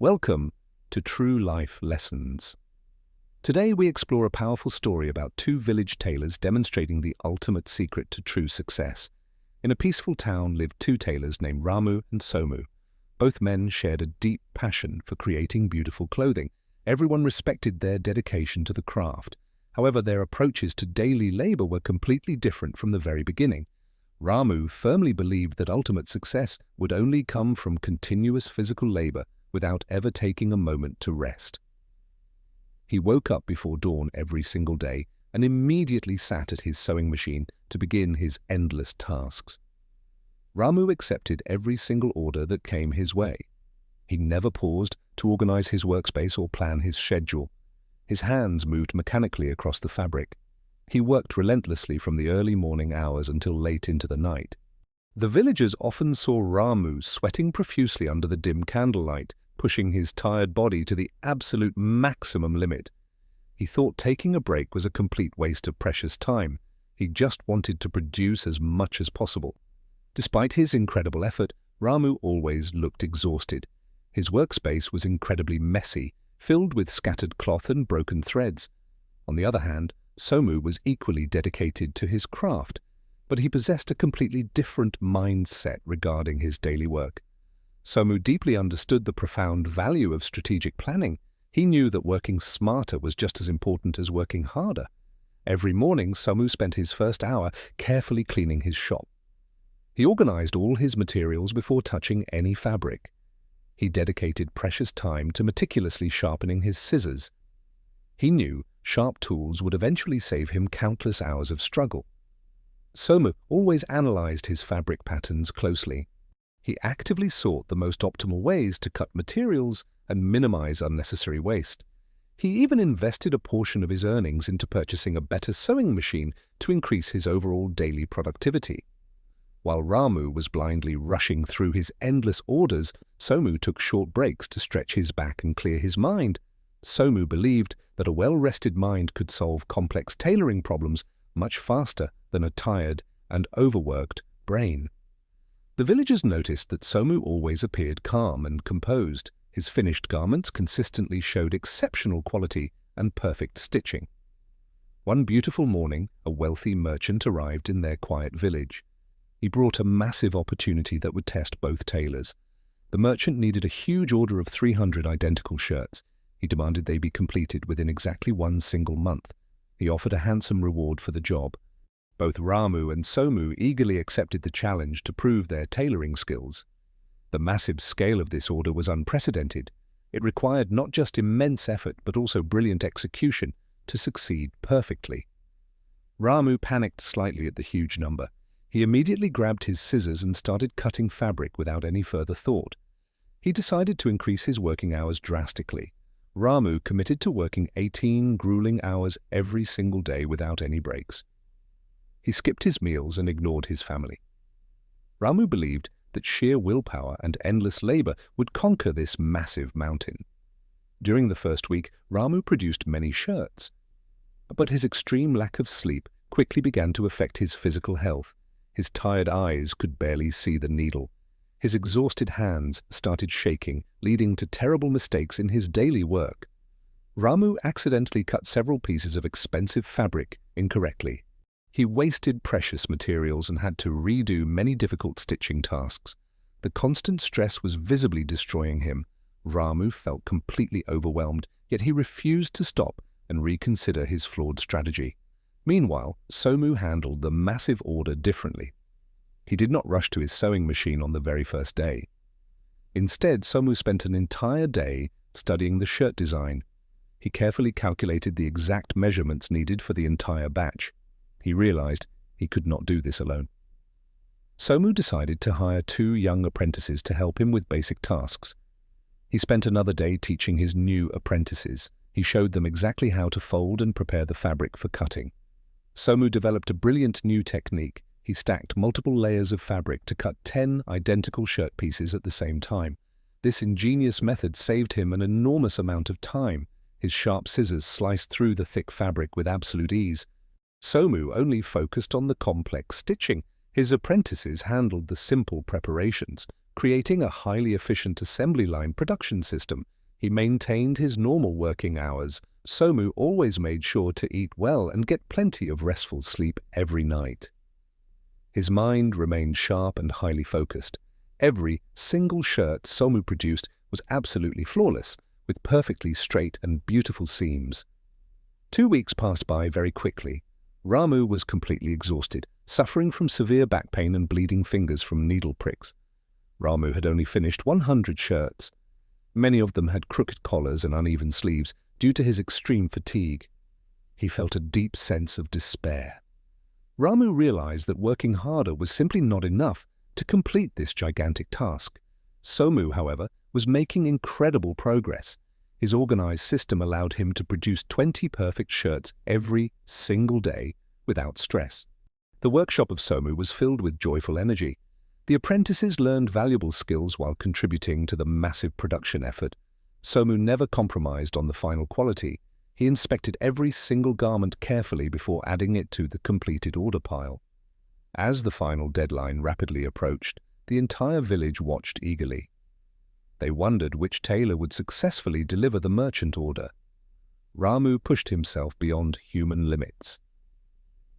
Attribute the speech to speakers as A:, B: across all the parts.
A: Welcome to True Life Lessons. Today we explore a powerful story about two village tailors demonstrating the ultimate secret to true success. In a peaceful town lived two tailors named Ramu and Somu. Both men shared a deep passion for creating beautiful clothing. Everyone respected their dedication to the craft. However, their approaches to daily labor were completely different from the very beginning. Ramu firmly believed that ultimate success would only come from continuous physical labor without ever taking a moment to rest. He woke up before dawn every single day and immediately sat at his sewing machine to begin his endless tasks. Ramu accepted every single order that came his way. He never paused to organize his workspace or plan his schedule. His hands moved mechanically across the fabric. He worked relentlessly from the early morning hours until late into the night. The villagers often saw Ramu sweating profusely under the dim candlelight, pushing his tired body to the absolute maximum limit. He thought taking a break was a complete waste of precious time. He just wanted to produce as much as possible. Despite his incredible effort, Ramu always looked exhausted. His workspace was incredibly messy, filled with scattered cloth and broken threads. On the other hand, Somu was equally dedicated to his craft, but he possessed a completely different mindset regarding his daily work. Somu deeply understood the profound value of strategic planning. He knew that working smarter was just as important as working harder. Every morning, Somu spent his first hour carefully cleaning his shop. He organized all his materials before touching any fabric. He dedicated precious time to meticulously sharpening his scissors. He knew sharp tools would eventually save him countless hours of struggle. Somu always analyzed his fabric patterns closely. He actively sought the most optimal ways to cut materials and minimize unnecessary waste. He even invested a portion of his earnings into purchasing a better sewing machine to increase his overall daily productivity. While Ramu was blindly rushing through his endless orders, Somu took short breaks to stretch his back and clear his mind. Somu believed that a well-rested mind could solve complex tailoring problems much faster than a tired and overworked brain. The villagers noticed that Somu always appeared calm and composed. His finished garments consistently showed exceptional quality and perfect stitching. One beautiful morning, a wealthy merchant arrived in their quiet village. He brought a massive opportunity that would test both tailors. The merchant needed a huge order of 300 identical shirts. He demanded they be completed within exactly one single month. He offered a handsome reward for the job. Both Ramu and Somu eagerly accepted the challenge to prove their tailoring skills. The massive scale of this order was unprecedented. It required not just immense effort but also brilliant execution to succeed perfectly. Ramu panicked slightly at the huge number. He immediately grabbed his scissors and started cutting fabric without any further thought. He decided to increase his working hours drastically. Ramu committed to working 18 grueling hours every single day without any breaks. He skipped his meals and ignored his family. Ramu believed that sheer willpower and endless labor would conquer this massive mountain. During the first week, Ramu produced many shirts. But his extreme lack of sleep quickly began to affect his physical health. His tired eyes could barely see the needle. His exhausted hands started shaking, leading to terrible mistakes in his daily work. Ramu accidentally cut several pieces of expensive fabric incorrectly. He wasted precious materials and had to redo many difficult stitching tasks. The constant stress was visibly destroying him. Ramu felt completely overwhelmed, yet he refused to stop and reconsider his flawed strategy. Meanwhile, Somu handled the massive order differently. He did not rush to his sewing machine on the very first day. Instead, Somu spent an entire day studying the shirt design. He carefully calculated the exact measurements needed for the entire batch. He realized he could not do this alone. Somu decided to hire 2 young apprentices to help him with basic tasks. He spent another day teaching his new apprentices. He showed them exactly how to fold and prepare the fabric for cutting. Somu developed a brilliant new technique. He stacked multiple layers of fabric to cut 10 identical shirt pieces at the same time. This ingenious method saved him an enormous amount of time. His sharp scissors sliced through the thick fabric with absolute ease. Somu only focused on the complex stitching. His apprentices handled the simple preparations. creating a highly efficient assembly line production system. He maintained his normal working hours. Somu always made sure to eat well and get plenty of restful sleep every night. His mind remained sharp and highly focused. Every single shirt Somu produced was absolutely flawless, with perfectly straight and beautiful seams. 2 weeks passed by very quickly. Ramu was completely exhausted, suffering from severe back pain and bleeding fingers from needle pricks. Ramu had only finished 100 shirts. Many of them had crooked collars and uneven sleeves due to his extreme fatigue. He felt a deep sense of despair. Ramu realized that working harder was simply not enough to complete this gigantic task. Somu, however, was making incredible progress. His organized system allowed him to produce 20 perfect shirts every single day without stress. The workshop of Somu was filled with joyful energy. The apprentices learned valuable skills while contributing to the massive production effort. Somu never compromised on the final quality. He inspected every single garment carefully before adding it to the completed order pile. As the final deadline rapidly approached, the entire village watched eagerly. They wondered which tailor would successfully deliver the merchant order. Ramu pushed himself beyond human limits.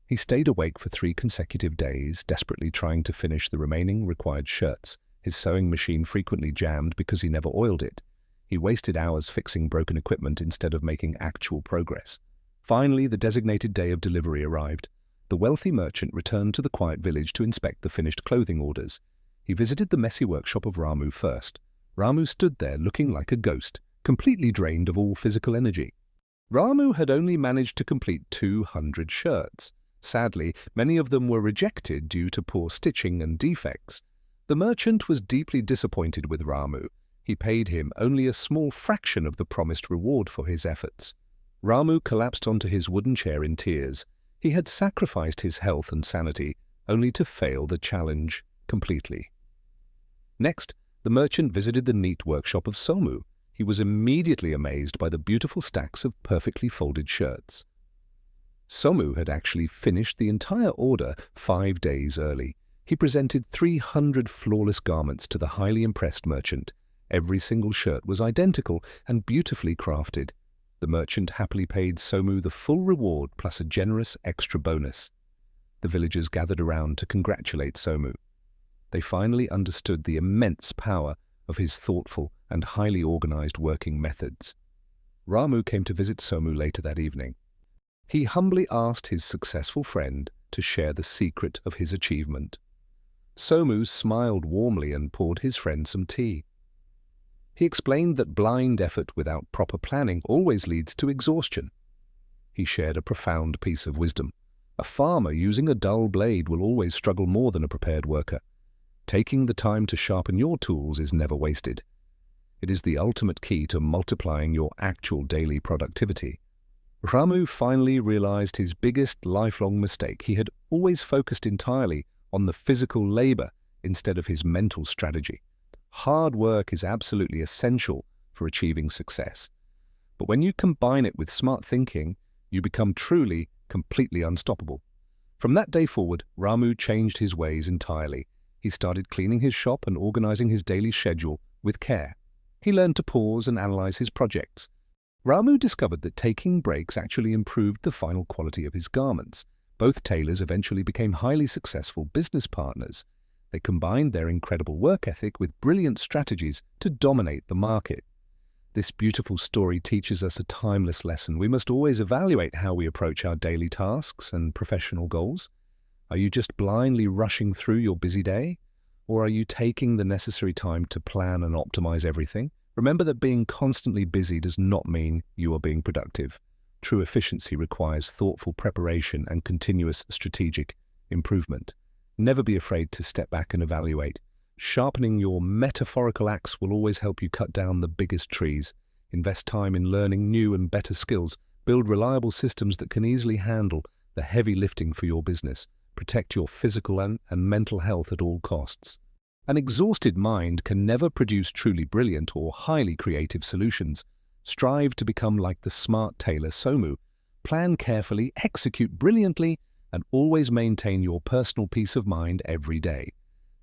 A: He stayed awake for 3 consecutive days, desperately trying to finish the remaining required shirts. His sewing machine frequently jammed because he never oiled it. He wasted hours fixing broken equipment instead of making actual progress. Finally, the designated day of delivery arrived. The wealthy merchant returned to the quiet village to inspect the finished clothing orders. He visited the messy workshop of Ramu first. Ramu stood there looking like a ghost, completely drained of all physical energy. Ramu had only managed to complete 200 shirts. Sadly, many of them were rejected due to poor stitching and defects. The merchant was deeply disappointed with Ramu. He paid him only a small fraction of the promised reward for his efforts. Ramu collapsed onto his wooden chair in tears. He had sacrificed his health and sanity, only to fail the challenge completely. Next, the merchant visited the neat workshop of Somu. He was immediately amazed by the beautiful stacks of perfectly folded shirts. Somu had actually finished the entire order 5 days early. He presented 300 flawless garments to the highly impressed merchant. Every single shirt was identical and beautifully crafted. The merchant happily paid Somu the full reward plus a generous extra bonus. The villagers gathered around to congratulate Somu. They finally understood the immense power of his thoughtful and highly organized working methods. Ramu came to visit Somu later that evening. He humbly asked his successful friend to share the secret of his achievement. Somu smiled warmly and poured his friend some tea. He explained that blind effort without proper planning always leads to exhaustion. He shared a profound piece of wisdom. A farmer using a dull blade will always struggle more than a prepared worker. Taking the time to sharpen your tools is never wasted. It is the ultimate key to multiplying your actual daily productivity. Ramu finally realized his biggest lifelong mistake. He had always focused entirely on the physical labor instead of his mental strategy. Hard work is absolutely essential for achieving success. But when you combine it with smart thinking, you become truly, completely unstoppable. From that day forward, Ramu changed his ways entirely. He started cleaning his shop and organizing his daily schedule with care. He learned to pause and analyze his projects. Ramu discovered that taking breaks actually improved the final quality of his garments. Both tailors eventually became highly successful business partners. They combined their incredible work ethic with brilliant strategies to dominate the market. This beautiful story teaches us a timeless lesson. We must always evaluate how we approach our daily tasks and professional goals. Are you just blindly rushing through your busy day? Or are you taking the necessary time to plan and optimize everything? Remember that being constantly busy does not mean you are being productive. True efficiency requires thoughtful preparation and continuous strategic improvement. Never be afraid to step back and evaluate. Sharpening your metaphorical axe will always help you cut down the biggest trees. Invest time in learning new and better skills. Build reliable systems that can easily handle the heavy lifting for your business. Protect your physical and mental health at all costs. An exhausted mind can never produce truly brilliant or highly creative solutions. Strive to become like the smart tailor Somu. Plan carefully, execute brilliantly, and always maintain your personal peace of mind every day.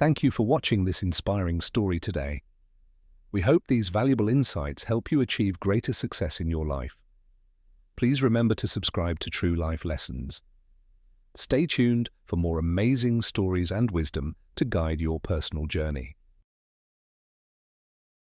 A: Thank you for watching this inspiring story today. We hope these valuable insights help you achieve greater success in your life. Please remember to subscribe to True Life Lessons. Stay tuned for more amazing stories and wisdom to guide your personal journey.